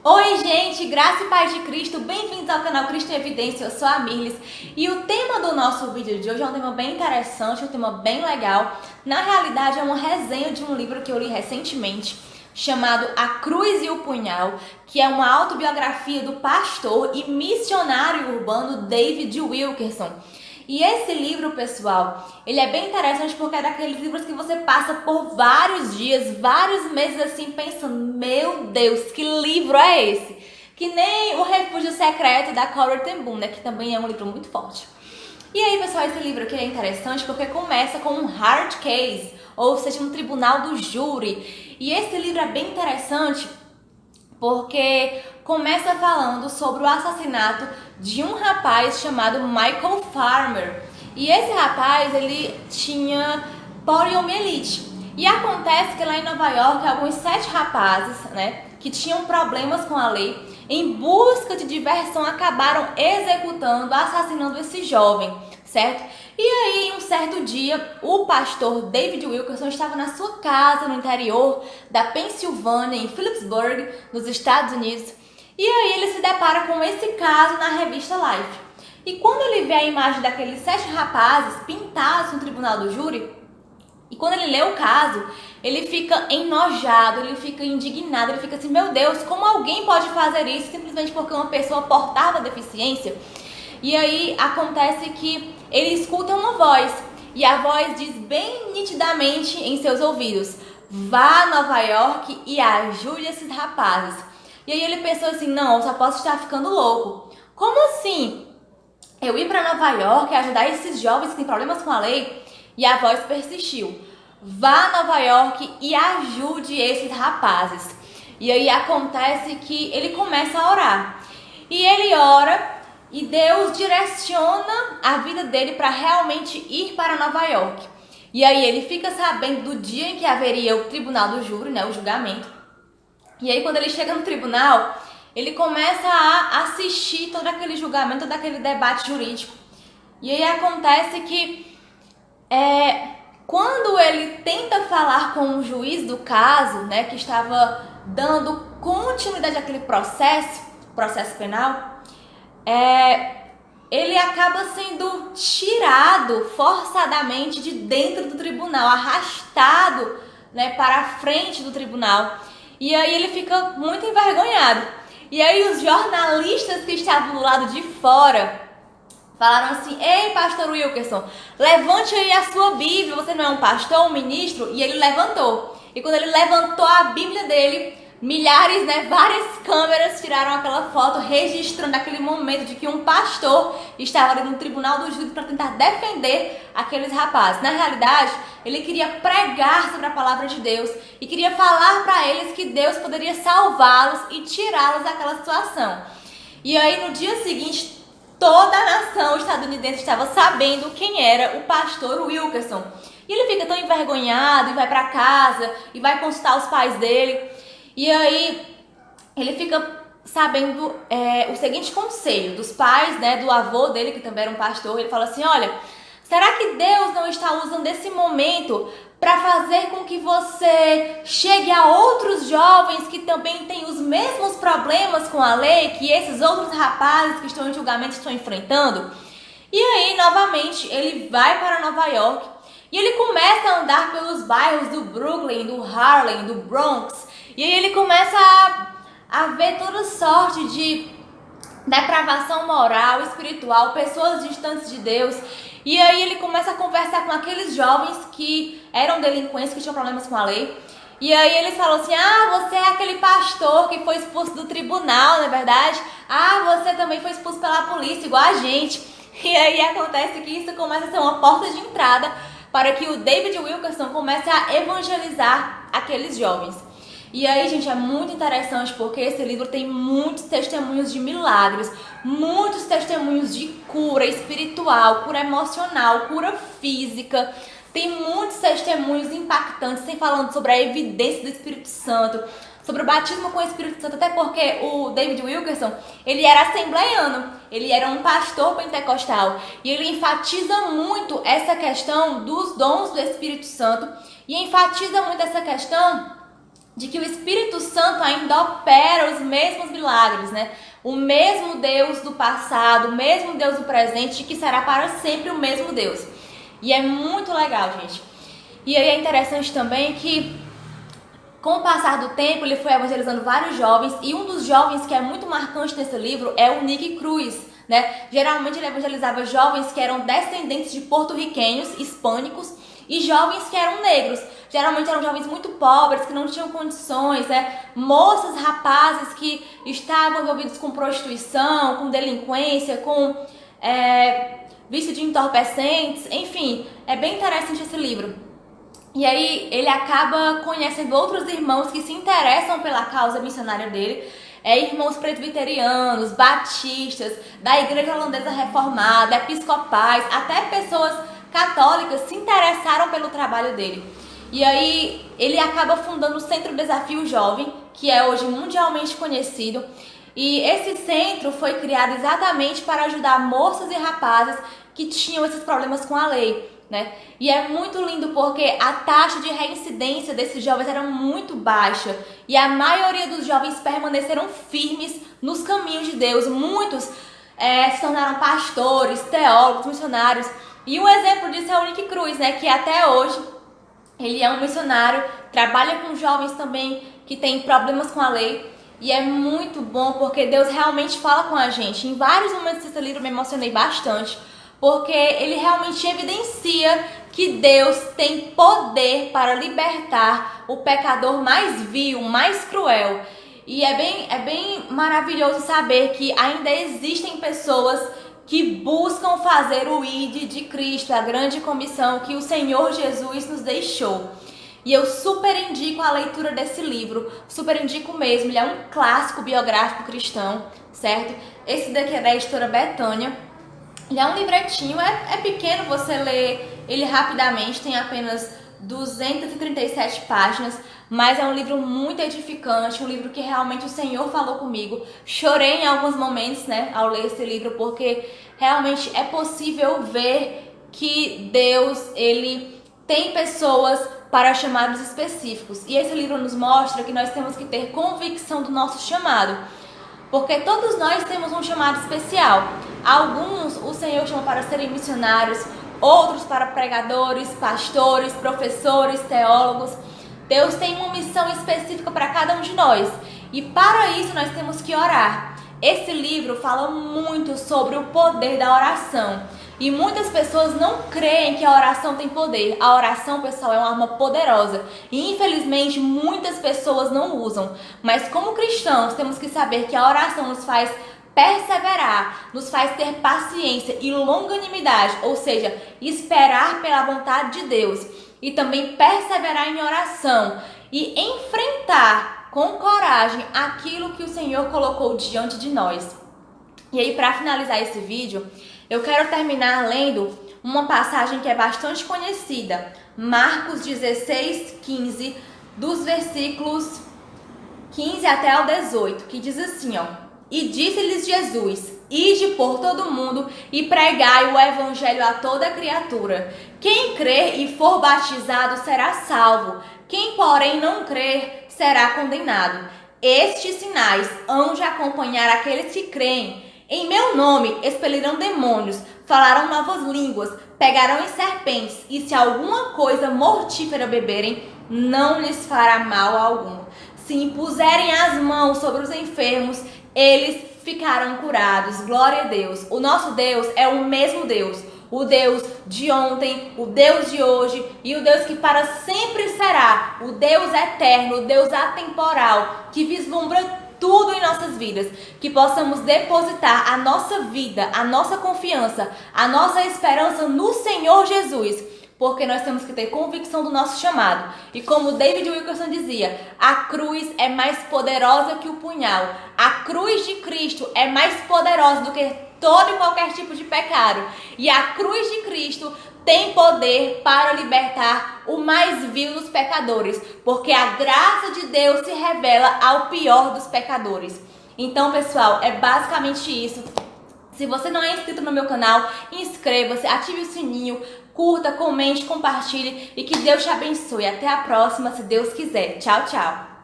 Oi gente, graça e paz de Cristo, bem-vindos ao canal Cristo em Evidência, eu sou a Mirlis e o tema do nosso vídeo de hoje é um tema bem interessante, um tema bem legal. Na realidade é uma resenha de um livro que eu li recentemente, chamado A Cruz e o Punhal, que é uma autobiografia do pastor e missionário urbano David Wilkerson. E esse livro, pessoal, ele é bem interessante porque é daqueles livros que você passa por vários dias, vários meses assim, pensando, meu Deus, que livro é esse? Que nem O Refúgio Secreto da Corrie ten Boom, né? Que também é um livro muito forte. E aí, pessoal, esse livro aqui é interessante porque começa com um hard case, ou seja, um tribunal do júri. E esse livro é bem interessante porque começa falando sobre o assassinato de um rapaz chamado Michael Farmer. E esse rapaz, ele tinha poliomielite. E acontece que lá em Nova York, alguns 7 rapazes, né, que tinham problemas com a lei, em busca de diversão, acabaram executando, assassinando esse jovem, certo? E aí, em um certo dia, o pastor David Wilkerson estava na sua casa no interior da Pensilvânia, em Phillipsburg, nos Estados Unidos. E aí ele se depara com esse caso na revista Life. E quando ele vê a imagem daqueles 7 rapazes pintados no tribunal do júri, e quando ele lê o caso, ele fica enojado, ele fica indignado, ele fica assim, meu Deus, como alguém pode fazer isso simplesmente porque uma pessoa portava deficiência? E aí acontece que ele escuta uma voz, e a voz diz bem nitidamente em seus ouvidos, vá a Nova York e ajude esses rapazes. E aí ele pensou assim, não, eu só posso estar ficando louco. Como assim? Eu ir para Nova York e ajudar esses jovens que têm problemas com a lei? E a voz persistiu, vá a Nova York e ajude esses rapazes. E aí acontece que ele começa a orar. E ele ora e Deus direciona a vida dele para realmente ir para Nova York. E aí ele fica sabendo do dia em que haveria o tribunal do júri, né, o julgamento. E aí quando ele chega no tribunal, ele começa a assistir todo aquele julgamento, todo aquele debate jurídico. E aí acontece que quando ele tenta falar com o juiz do caso, né, que estava dando continuidade àquele processo penal, ele acaba sendo tirado forçadamente de dentro do tribunal, arrastado, né, para a frente do tribunal. E aí ele fica muito envergonhado. E aí os jornalistas que estavam do lado de fora falaram assim, ei, pastor Wilkerson, levante aí a sua Bíblia, você não é um pastor, um ministro? E ele levantou. E quando ele levantou a Bíblia dele, milhares, né, várias câmeras tiraram aquela foto, registrando aquele momento de que um pastor estava ali no tribunal do júri para tentar defender aqueles rapazes. Na realidade, ele queria pregar sobre a palavra de Deus e queria falar para eles que Deus poderia salvá-los e tirá-los daquela situação. E aí, no dia seguinte, toda a nação estadunidense estava sabendo quem era o pastor Wilkerson. E ele fica tão envergonhado e vai para casa e vai consultar os pais dele. E aí ele fica sabendo o seguinte conselho dos pais, né, do avô dele, que também era um pastor. Ele fala assim, olha, será que Deus não está usando esse momento para fazer com que você chegue a outros jovens que também têm os mesmos problemas com a lei que esses outros rapazes que estão em julgamento estão enfrentando? E aí, novamente, ele vai para Nova York e ele começa a andar pelos bairros do Brooklyn, do Harlem, do Bronx. E aí ele começa a ver toda sorte de depravação moral, espiritual, pessoas distantes de Deus. E aí ele começa a conversar com aqueles jovens que eram delinquentes, que tinham problemas com a lei. E aí eles falam assim, você é aquele pastor que foi expulso do tribunal, não é verdade? Você também foi expulso pela polícia, igual a gente. E aí acontece que isso começa a ser uma porta de entrada para que o David Wilkerson comece a evangelizar aqueles jovens. E aí, gente, é muito interessante porque esse livro tem muitos testemunhos de milagres, muitos testemunhos de cura espiritual, cura emocional, cura física. Tem muitos testemunhos impactantes, sem falando sobre a evidência do Espírito Santo, sobre o batismo com o Espírito Santo, até porque o David Wilkerson, ele era assembleiano, ele era um pastor pentecostal, e ele enfatiza muito essa questão dos dons do Espírito Santo, e enfatiza muito essa questão de que o Espírito Santo ainda opera os mesmos milagres, né? O mesmo Deus do passado, o mesmo Deus do presente, que será para sempre o mesmo Deus. E é muito legal, gente. E aí é interessante também que, com o passar do tempo, ele foi evangelizando vários jovens, e um dos jovens que é muito marcante nesse livro é o Nick Cruz, né? Geralmente ele evangelizava jovens que eram descendentes de porto-riquenhos, hispânicos, e jovens que eram negros. Geralmente eram jovens muito pobres, que não tinham condições, né? Moças, rapazes que estavam envolvidos com prostituição, com delinquência, com vício de entorpecentes, enfim, é bem interessante esse livro. E aí ele acaba conhecendo outros irmãos que se interessam pela causa missionária dele, irmãos presbiterianos, batistas, da igreja holandesa reformada, episcopais, até pessoas católicas se interessaram pelo trabalho dele. E aí ele acaba fundando o Centro Desafio Jovem, que é hoje mundialmente conhecido. E esse centro foi criado exatamente para ajudar moças e rapazes que tinham esses problemas com a lei, né? E é muito lindo porque a taxa de reincidência desses jovens era muito baixa e a maioria dos jovens permaneceram firmes nos caminhos de Deus. Muitos se tornaram pastores, teólogos, missionários. E um exemplo disso é o Nick Cruz, né? Que até hoje ele é um missionário, trabalha com jovens também que têm problemas com a lei. E é muito bom porque Deus realmente fala com a gente. Em vários momentos desse livro eu me emocionei bastante, porque ele realmente evidencia que Deus tem poder para libertar o pecador mais vil, mais cruel. E é bem maravilhoso saber que ainda existem pessoas que buscam fazer o ID de Cristo, a grande comissão que o Senhor Jesus nos deixou. E eu super indico a leitura desse livro, super indico mesmo, ele é um clássico biográfico cristão, certo? Esse daqui é da editora Betânia. Ele é um livretinho, é pequeno, você lê ele rapidamente, tem apenas 237 páginas, mas é um livro muito edificante, um livro que realmente o Senhor falou comigo. Chorei em alguns momentos, né, ao ler esse livro, porque realmente é possível ver que Deus, ele tem pessoas para chamados específicos. E esse livro nos mostra que nós temos que ter convicção do nosso chamado, porque todos nós temos um chamado especial. Alguns o Senhor chama para serem missionários, outros para pregadores, pastores, professores, teólogos. Deus tem uma missão específica para cada um de nós, e para isso nós temos que orar. Esse livro fala muito sobre o poder da oração, e muitas pessoas não creem que a oração tem poder. A oração, pessoal, é uma arma poderosa e infelizmente muitas pessoas não usam. Mas como cristãos temos que saber que a oração nos faz perseverar, nos faz ter paciência e longanimidade, ou seja, esperar pela vontade de Deus, e também perseverar em oração e enfrentar com coragem aquilo que o Senhor colocou diante de nós. E aí, para finalizar esse vídeo, eu quero terminar lendo uma passagem que é bastante conhecida, Marcos 16:15, dos versículos 15 até o 18, que diz assim, ó: E disse-lhes Jesus: Ide por todo mundo e pregai o evangelho a toda criatura. Quem crer e for batizado será salvo, quem porém não crer será condenado. Estes sinais hão de acompanhar aqueles que creem. Em meu nome expelirão demônios, falarão novas línguas, pegarão em serpentes, e se alguma coisa mortífera beberem, não lhes fará mal algum. Se impuserem as mãos sobre os enfermos, eles ficarão curados. Glória a Deus. O nosso Deus é o mesmo Deus. O Deus de ontem, o Deus de hoje e o Deus que para sempre será. O Deus eterno, o Deus atemporal, que vislumbra tudo em nossas vidas. Que possamos depositar a nossa vida, a nossa confiança, a nossa esperança no Senhor Jesus, porque nós temos que ter convicção do nosso chamado. E como David Wilkerson dizia, a cruz é mais poderosa que o punhal. A cruz de Cristo é mais poderosa do que todo e qualquer tipo de pecado. E a cruz de Cristo tem poder para libertar o mais vil dos pecadores, porque a graça de Deus se revela ao pior dos pecadores. Então, pessoal, é basicamente isso. Se você não é inscrito no meu canal, inscreva-se, ative o sininho, curta, comente, compartilhe e que Deus te abençoe. Até a próxima, se Deus quiser. Tchau, tchau.